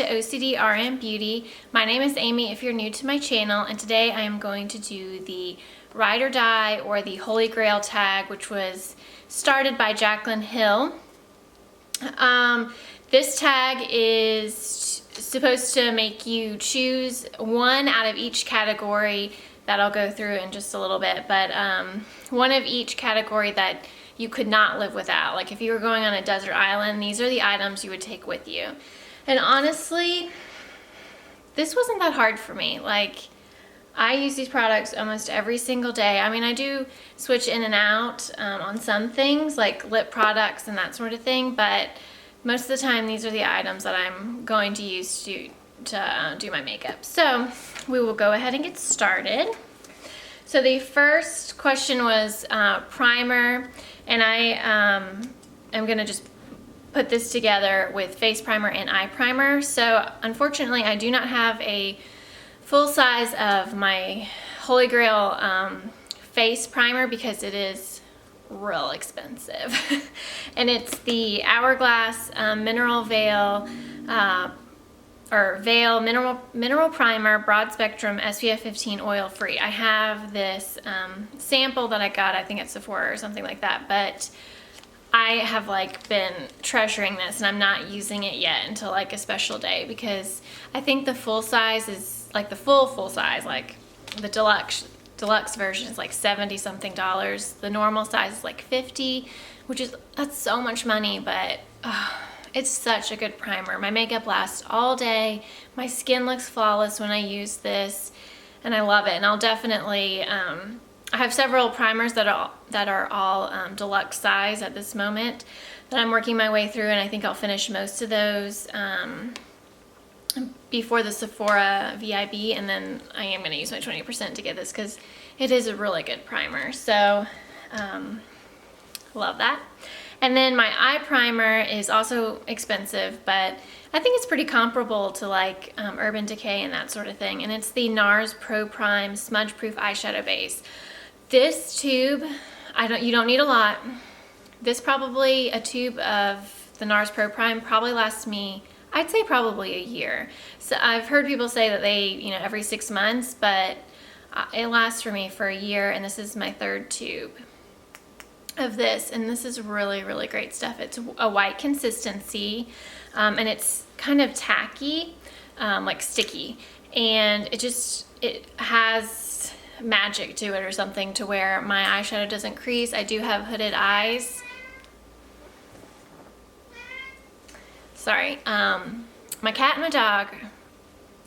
OCD RM Beauty. My name is Amy if you're new to my channel, and today I am going to do the Ride or Die, or the Holy Grail tag, which was started by Jaclyn Hill. This tag is supposed to make you choose one out of each category that I'll go through in just a little bit, but one of each category that you could not live without. Like if you were going on a desert island, these are the items you would take with you. And honestly, this wasn't that hard for me. Like, I use these products almost every single day. I mean, I do switch in and out on some things, like lip products and that sort of thing, but most of the time these are the items that I'm going to use to do my makeup. So we will go ahead and get started. So the first question was primer, and I am gonna just put this together with face primer and eye primer. So unfortunately, I do not have a full size of my Holy Grail face primer because it is real expensive. And it's the Hourglass Mineral Veil Mineral Primer Broad Spectrum SPF 15 Oil Free. I have this sample that I got, I think at Sephora or something like that, but I have like been treasuring this and I'm not using it yet until like a special day, because I think the full size is like the full size, like the deluxe version is like $70 something. The normal size is like $50, that's so much money, but it's such a good primer. My makeup lasts all day. My skin looks flawless when I use this, and I love it. And I'll definitely, I have several primers that are all deluxe size at this moment that I'm working my way through, and I think I'll finish most of those before the Sephora VIB, and then I am going to use my 20% to get this because it is a really good primer. So love that. And then my eye primer is also expensive, but I think it's pretty comparable to like Urban Decay and that sort of thing. And it's the Nars Proprime Smudge Proof Eyeshadow Base. This tube, you don't need a lot. This probably, a tube of the Nars Proprime probably lasts me, I'd say probably a year. So I've heard people say that they, every 6 months, but it lasts for me for a year, and this is my third tube of this, and this is really, really great stuff. It's a white consistency, and it's kind of tacky, like sticky, and it has magic to it or something to where my eyeshadow doesn't crease. I do have hooded eyes. Sorry, my cat and my dog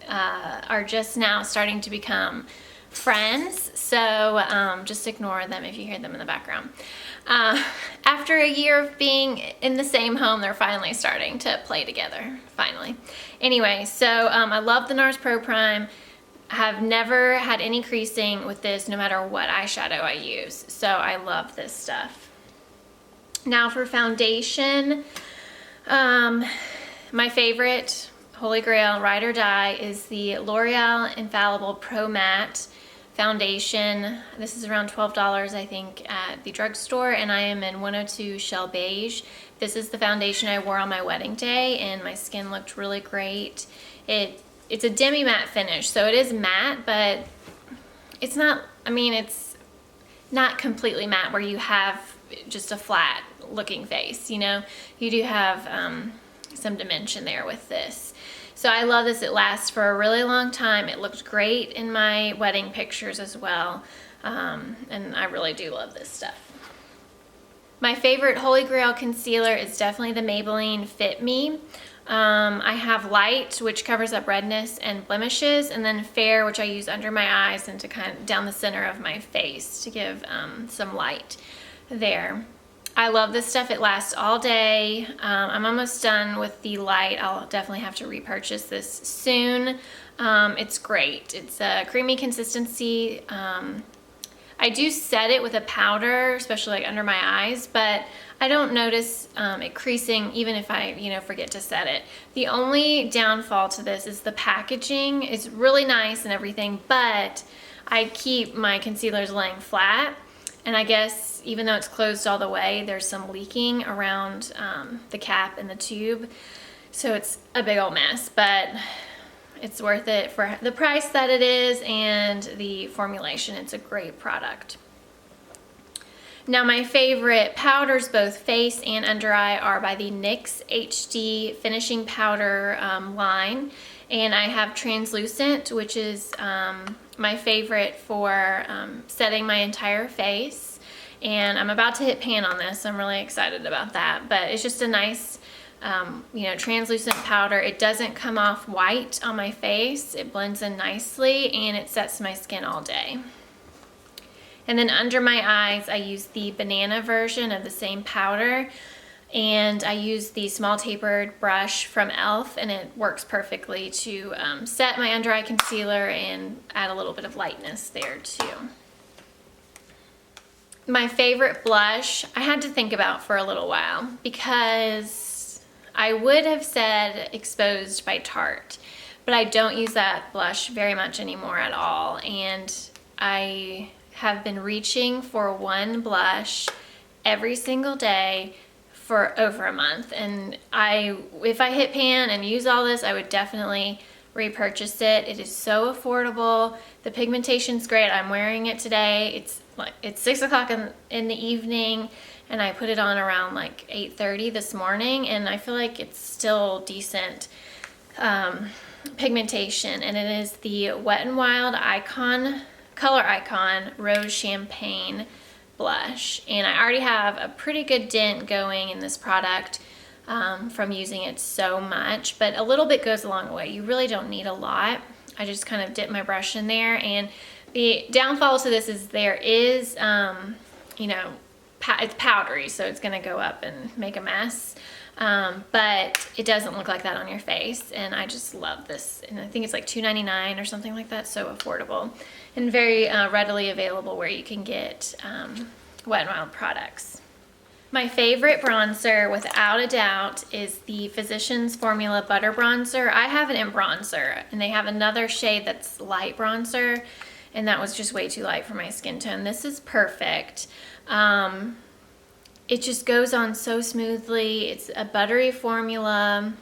are just now starting to become friends, so just ignore them if you hear them in the background. After a year of being in the same home, they're finally starting to play together, finally. Anyway, so I love the Nars Proprime. I have never had any creasing with this, no matter what eyeshadow I use, so I love this stuff. Now for foundation, my favorite Holy Grail Ride or Die is the L'Oreal Infallible Pro Matte foundation. This is around $12, I think, at the drugstore, and I am in 102 Shell Beige. This is the foundation I wore on my wedding day, and my skin looked really great. It's a demi-matte finish, so it is matte, but it's not, it's not completely matte where you have just a flat looking face, You do have some dimension there with this. So I love this. It lasts for a really long time. It looked great in my wedding pictures as well, and I really do love this stuff. My favorite Holy Grail concealer is definitely the Maybelline Fit Me. I have Light, which covers up redness and blemishes, and then Fair, which I use under my eyes and to kind of down the center of my face to give some light there. I love this stuff. It lasts all day. I'm almost done with the Light. I'll definitely have to repurchase this soon. It's great. It's a creamy consistency. I do set it with a powder, especially like under my eyes, but I don't notice it creasing even if I, forget to set it. The only downfall to this is the packaging. It's really nice and everything, but I keep my concealers laying flat. And I guess even though it's closed all the way, there's some leaking around the cap and the tube. So it's a big old mess, but it's worth it for the price that it is and the formulation. It's a great product. Now my favorite powders, both face and under eye, are by the NYX HD Finishing Powder line. And I have translucent, which is my favorite for setting my entire face. And I'm about to hit pan on this, so I'm really excited about that. But it's just a nice, you know, translucent powder. It doesn't come off white on my face. It blends in nicely and it sets my skin all day. And then under my eyes, I use the banana version of the same powder. And I use the small tapered brush from e.l.f. and it works perfectly to set my under eye concealer and add a little bit of lightness there too. My favorite blush, I had to think about for a little while because I would have said Exposed by Tarte, but I don't use that blush very much anymore at all. And I have been reaching for one blush every single day for over a month, and if I hit pan and use all this, I would definitely repurchase it. It is so affordable. The pigmentation's great. I'm wearing it today. It's 6 o'clock in the evening, and I put it on around like 8:30 this morning, and I feel like it's still decent pigmentation. And it is the Wet n Wild Color Icon Rose Champagne blush, and I already have a pretty good dent going in this product from using it so much, but a little bit goes a long way. You really don't need a lot. I just kind of dip my brush in there, and the downfall to this is there is, you know, it's powdery, so it's gonna go up and make a mess, but it doesn't look like that on your face, and I just love this. And I think it's like $2.99 or something like that, so affordable and very readily available where you can get Wet n Wild products. My favorite bronzer, without a doubt, is the Physicians Formula Butter Bronzer. I have it in bronzer, and they have another shade that's light bronzer, and that was just way too light for my skin tone. This is perfect. It just goes on so smoothly. It's a buttery formula.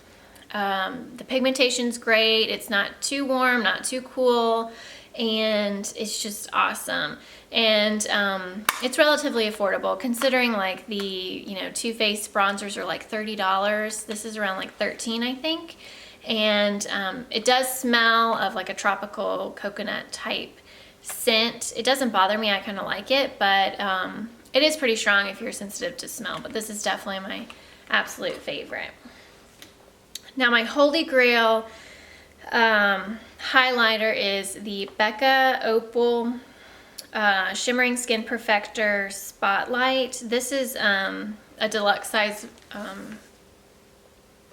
The pigmentation's great. It's not too warm, not too cool, and it's just awesome. And it's relatively affordable considering like the, you know, Too Faced bronzers are like $30. This is around like $13, I think. And it does smell of like a tropical coconut type scent. It doesn't bother me. I kind of like it, but it is pretty strong if you're sensitive to smell, but this is definitely my absolute favorite. Now my holy grail highlighter is the Becca Opal Shimmering Skin Perfector Spotlight. This is a deluxe size,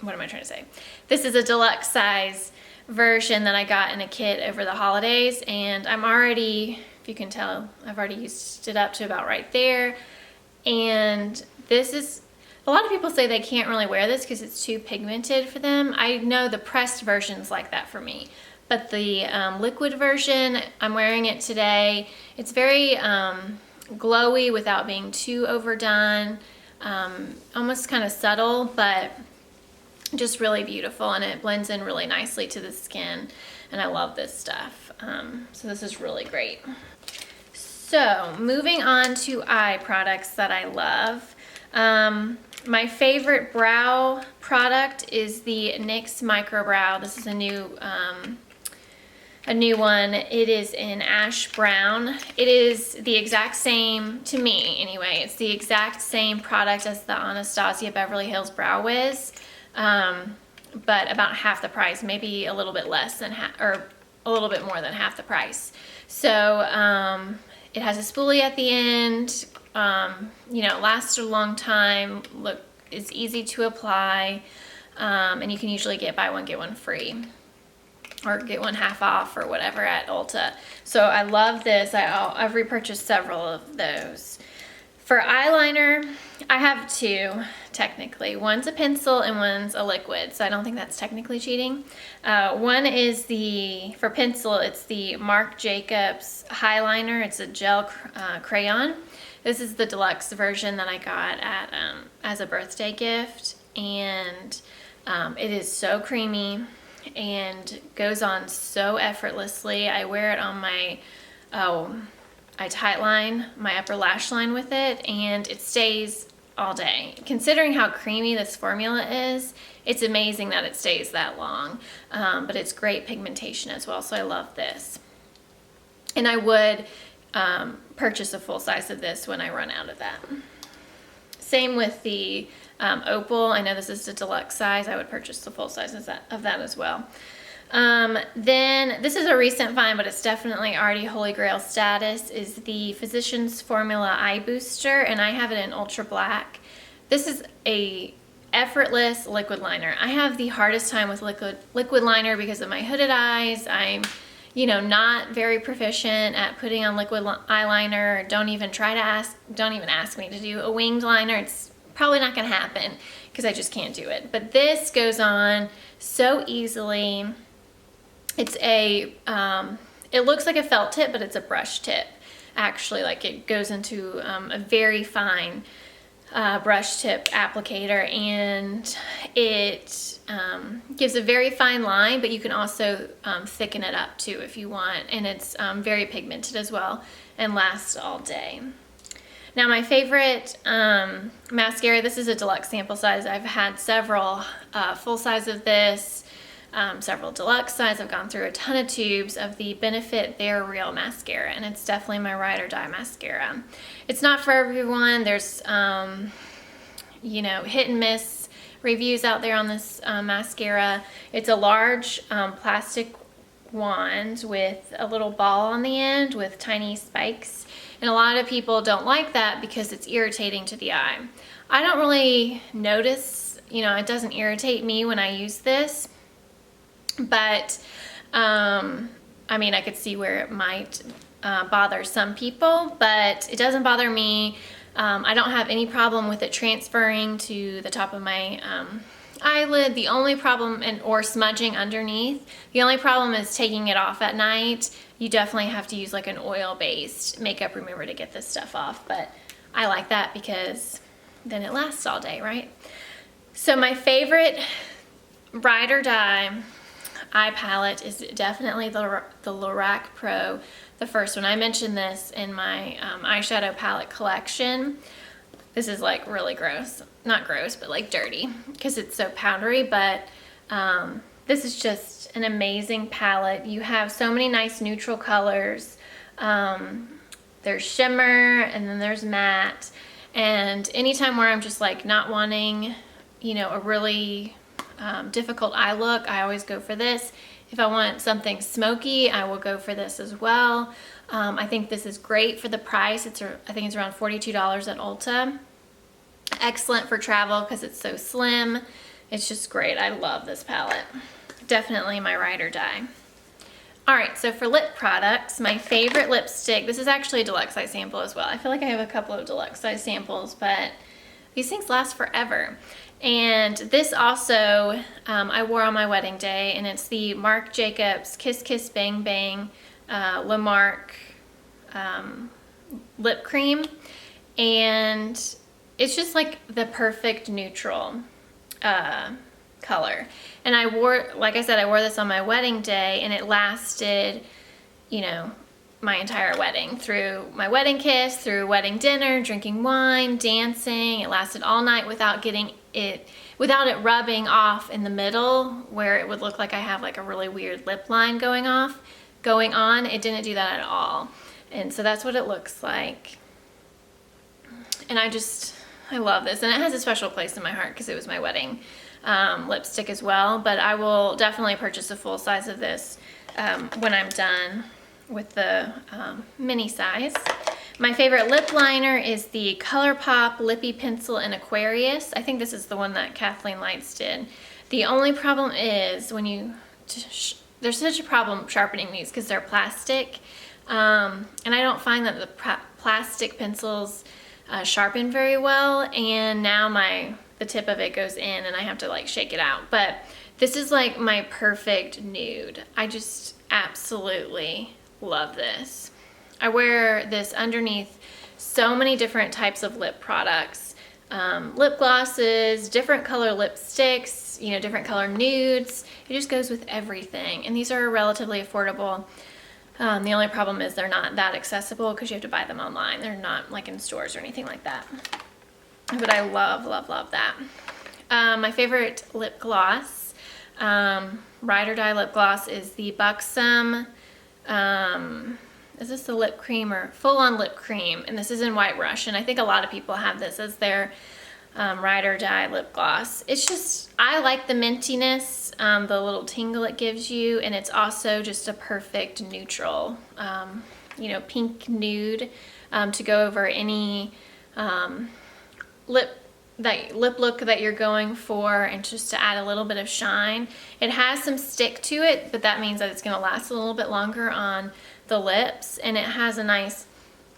what am I trying to say? This is a deluxe size version that I got in a kit over the holidays, and I'm already, if you can tell, I've already used it up to about right there. And this is, a lot of people say they can't really wear this because it's too pigmented for them. I know the pressed version's like that for me, but the liquid version, I'm wearing it today. It's very glowy without being too overdone, almost kind of subtle, but just really beautiful, and it blends in really nicely to the skin, and I love this stuff. So this is really great. So moving on to eye products that I love. My favorite brow product is the NYX Microbrow. This is a new one. It is in ash brown. It is the exact same, to me anyway, it's the exact same product as the Anastasia Beverly Hills Brow Wiz, but about half the price, maybe a little bit less than half, or a little bit more than half the price. So it has a spoolie at the end. You know, it lasts a long time. Look, it's easy to apply, and you can usually get buy one get one free, or get one half off or whatever at Ulta. So I love this. I've repurchased several of those. For eyeliner, I have two technically. One's a pencil and one's a liquid, so I don't think that's technically cheating. One is for pencil, it's the Marc Jacobs Highliner. It's a gel crayon. This is the deluxe version that I got at as a birthday gift, and It is so creamy and goes on so effortlessly. I wear it on my, I tight line my upper lash line with it, and it stays all day. Considering how creamy this formula is, it's amazing that it stays that long. But it's great pigmentation as well, so I love this. And I would purchase a full size of this when I run out of that. Same with the Opal. I know this is the deluxe size. I would purchase the full size of that as well. Then this is a recent find, but it's definitely already Holy Grail status, is the Physicians Formula Eye Booster, and I have it in Ultra Black. This is a effortless liquid liner. I have the hardest time with liquid liner because of my hooded eyes. I'm, you know, not very proficient at putting on liquid eyeliner. Don't even ask me to do a winged liner. It's probably not gonna happen because I just can't do it. But this goes on so easily. It's a, it looks like a felt tip, but it's a brush tip. Actually, like it goes into a very fine brush tip applicator, and it gives a very fine line, but you can also thicken it up too if you want. And it's very pigmented as well and lasts all day. Now my favorite mascara, this is a deluxe sample size. I've had several full size of this, several deluxe size. I've gone through a ton of tubes of the Benefit They're Real mascara, and it's definitely my ride or die mascara. It's not for everyone. There's, you know, hit and miss reviews out there on this mascara. It's a large plastic wand with a little ball on the end with tiny spikes, and a lot of people don't like that because it's irritating to the eye. I don't really notice, you know, it doesn't irritate me when I use this. But, I mean, I could see where it might bother some people, but it doesn't bother me. I don't have any problem with it transferring to the top of my eyelid. The only problem, or smudging underneath, the only problem is taking it off at night. You definitely have to use like an oil-based makeup remover to get this stuff off, but I like that because then it lasts all day, right? So my favorite ride or die eye palette is definitely the Lorac Pro, the first one. I mentioned this in my eyeshadow palette collection. This is like really gross. Not gross, but like dirty because it's so powdery, but this is just an amazing palette. You have so many nice neutral colors. There's shimmer and then there's matte. And anytime where I'm just like not wanting, you know, a really difficult eye look, I always go for this. If I want something smoky, I will go for this as well. I think this is great for the price. I think it's around $42 at Ulta. Excellent for travel because it's so slim. It's just great. I love this palette. Definitely my ride or die. All right, so for lip products, my favorite lipstick, this is actually a deluxe size sample as well. I feel like I have a couple of deluxe size samples, but these things last forever. And this also I wore on my wedding day, and it's the Marc Jacobs Kiss Kiss Bang Bang Le Marc lip cream, and it's just like the perfect neutral color. And I wore, like I said, I wore this on my wedding day, and it lasted, you know, my entire wedding, through my wedding kiss, through wedding dinner, drinking wine, dancing. It lasted all night without it rubbing off in the middle where it would look like I have like a really weird lip line going on. It didn't do that at all. And so that's what it looks like. And I love this, and it has a special place in my heart because it was my wedding lipstick as well. But I will definitely purchase a full size of this when I'm done with the mini size. My favorite lip liner is the ColourPop Lippy Pencil in Aquarius. I think this is the one that Kathleen Lights did. The only problem is there's such a problem sharpening these because they're plastic, and I don't find that the plastic pencils sharpen very well, and now the tip of it goes in and I have to like shake it out. But this is like my perfect nude. I just absolutely love this. I wear this underneath so many different types of lip products. lip glosses, different color lipsticks, you know, different color nudes. It just goes with everything. And these are relatively affordable. The only problem is they're not that accessible because you have to buy them online. They're not like in stores or anything like that. But I love, love, love that. My favorite lip gloss, Ride or Die lip gloss, is the Buxom, is this the lip cream or full on lip cream? And this is in White Rush, and I think a lot of people have this as their Ride or Die lip gloss. It's just, I like the mintiness, the little tingle it gives you, and it's also just a perfect neutral, you know, pink nude to go over any lip look that you're going for, and just to add a little bit of shine. It has some stick to it, but that means that it's going to last a little bit longer on the lips, and it has a nice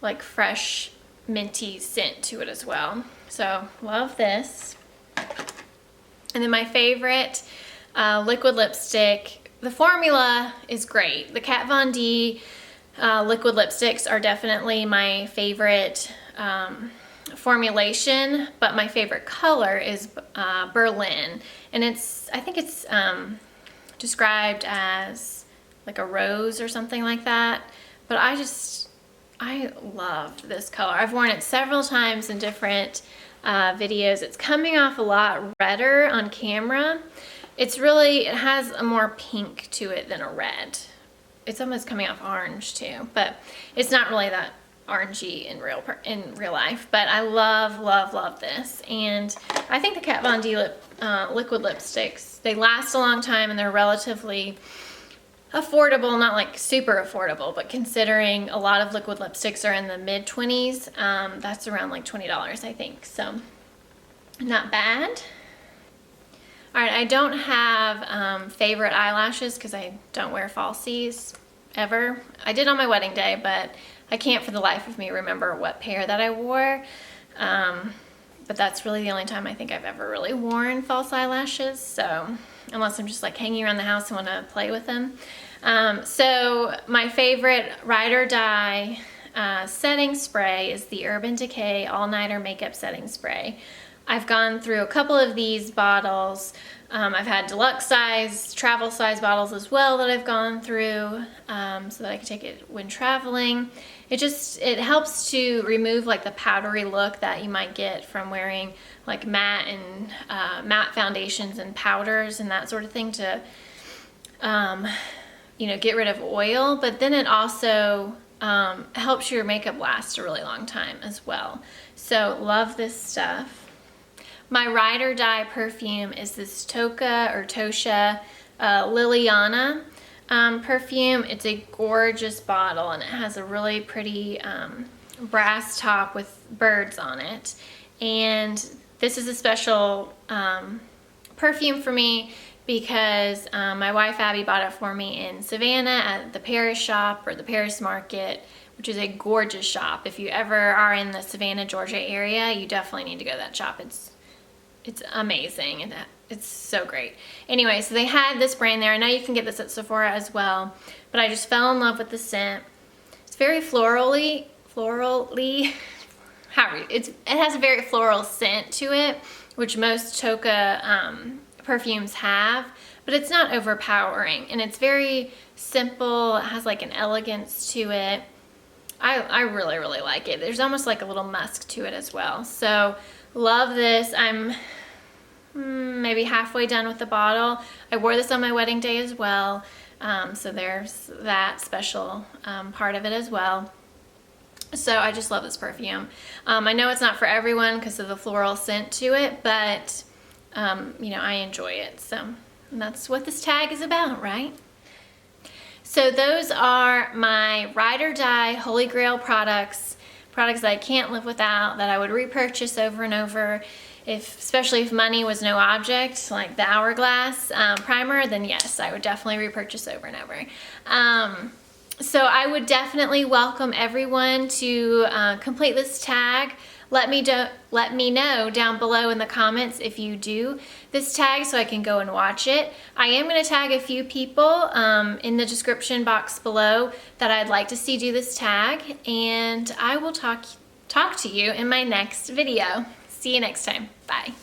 like fresh minty scent to it as well. So love this. And then my favorite liquid lipstick, the formula is great. The Kat Von D liquid lipsticks are definitely my favorite formulation, but my favorite color is Berlin, and I think it's described as like a rose or something like that, but I love this color. I've worn it several times in different videos. It's coming off a lot redder on camera. It has a more pink to it than a red. It's almost coming off orange too, but it's not really that orangey in real life. But I love, love, love this. And I think the Kat Von D liquid lipsticks, they last a long time, and they're relatively affordable, not like super affordable, but considering a lot of liquid lipsticks are in the mid-20s, that's around like $20, I think. So not bad. All right, I don't have favorite eyelashes because I don't wear falsies ever. I did on my wedding day, but I can't for the life of me remember what pair that I wore. But that's really the only time I think I've ever really worn false eyelashes. So unless I'm just like hanging around the house and want to play with them. So my favorite Ride or Die setting spray is the Urban Decay All Nighter Makeup Setting Spray. I've gone through a couple of these bottles. I've had deluxe size, travel size bottles as well that I've gone through so that I can take it when traveling. It helps to remove like the powdery look that you might get from wearing like matte foundations and powders and that sort of thing to you know, get rid of oil, but then it also helps your makeup last a really long time as well. So love this stuff. My Ride or Die perfume is this Tocca or Tocca Lilliana perfume. It's a gorgeous bottle, and it has a really pretty brass top with birds on it. And this is a special perfume for me because my wife Abby bought it for me in Savannah at the Paris shop, or the Paris market, which is a gorgeous shop. If you ever are in the Savannah, Georgia area, you definitely need to go to that shop. It's amazing, and it's so great. Anyway, so they had this brand there. I know you can get this at Sephora as well, but I just fell in love with the scent. It's very florally. It has a very floral scent to it, which most Tocca perfumes have, but it's not overpowering, and it's very simple. It has like an elegance to it. I really, really like it. There's almost like a little musk to it as well. So love this. I'm maybe halfway done with the bottle. I wore this on my wedding day as well. So there's that special part of it as well. So I just love this perfume. I know it's not for everyone because of the floral scent to it, but you know, I enjoy it. So that's what this tag is about, right? So those are my Ride or Die Holy Grail products that I can't live without, that I would repurchase over and over, especially if money was no object, like the Hourglass primer, then yes, I would definitely repurchase over and over. So I would definitely welcome everyone to complete this tag. Let me know down below in the comments if you do this tag so I can go and watch it. I am going to tag a few people in the description box below that I'd like to see do this tag, and I will talk to you in my next video. See you next time. Bye.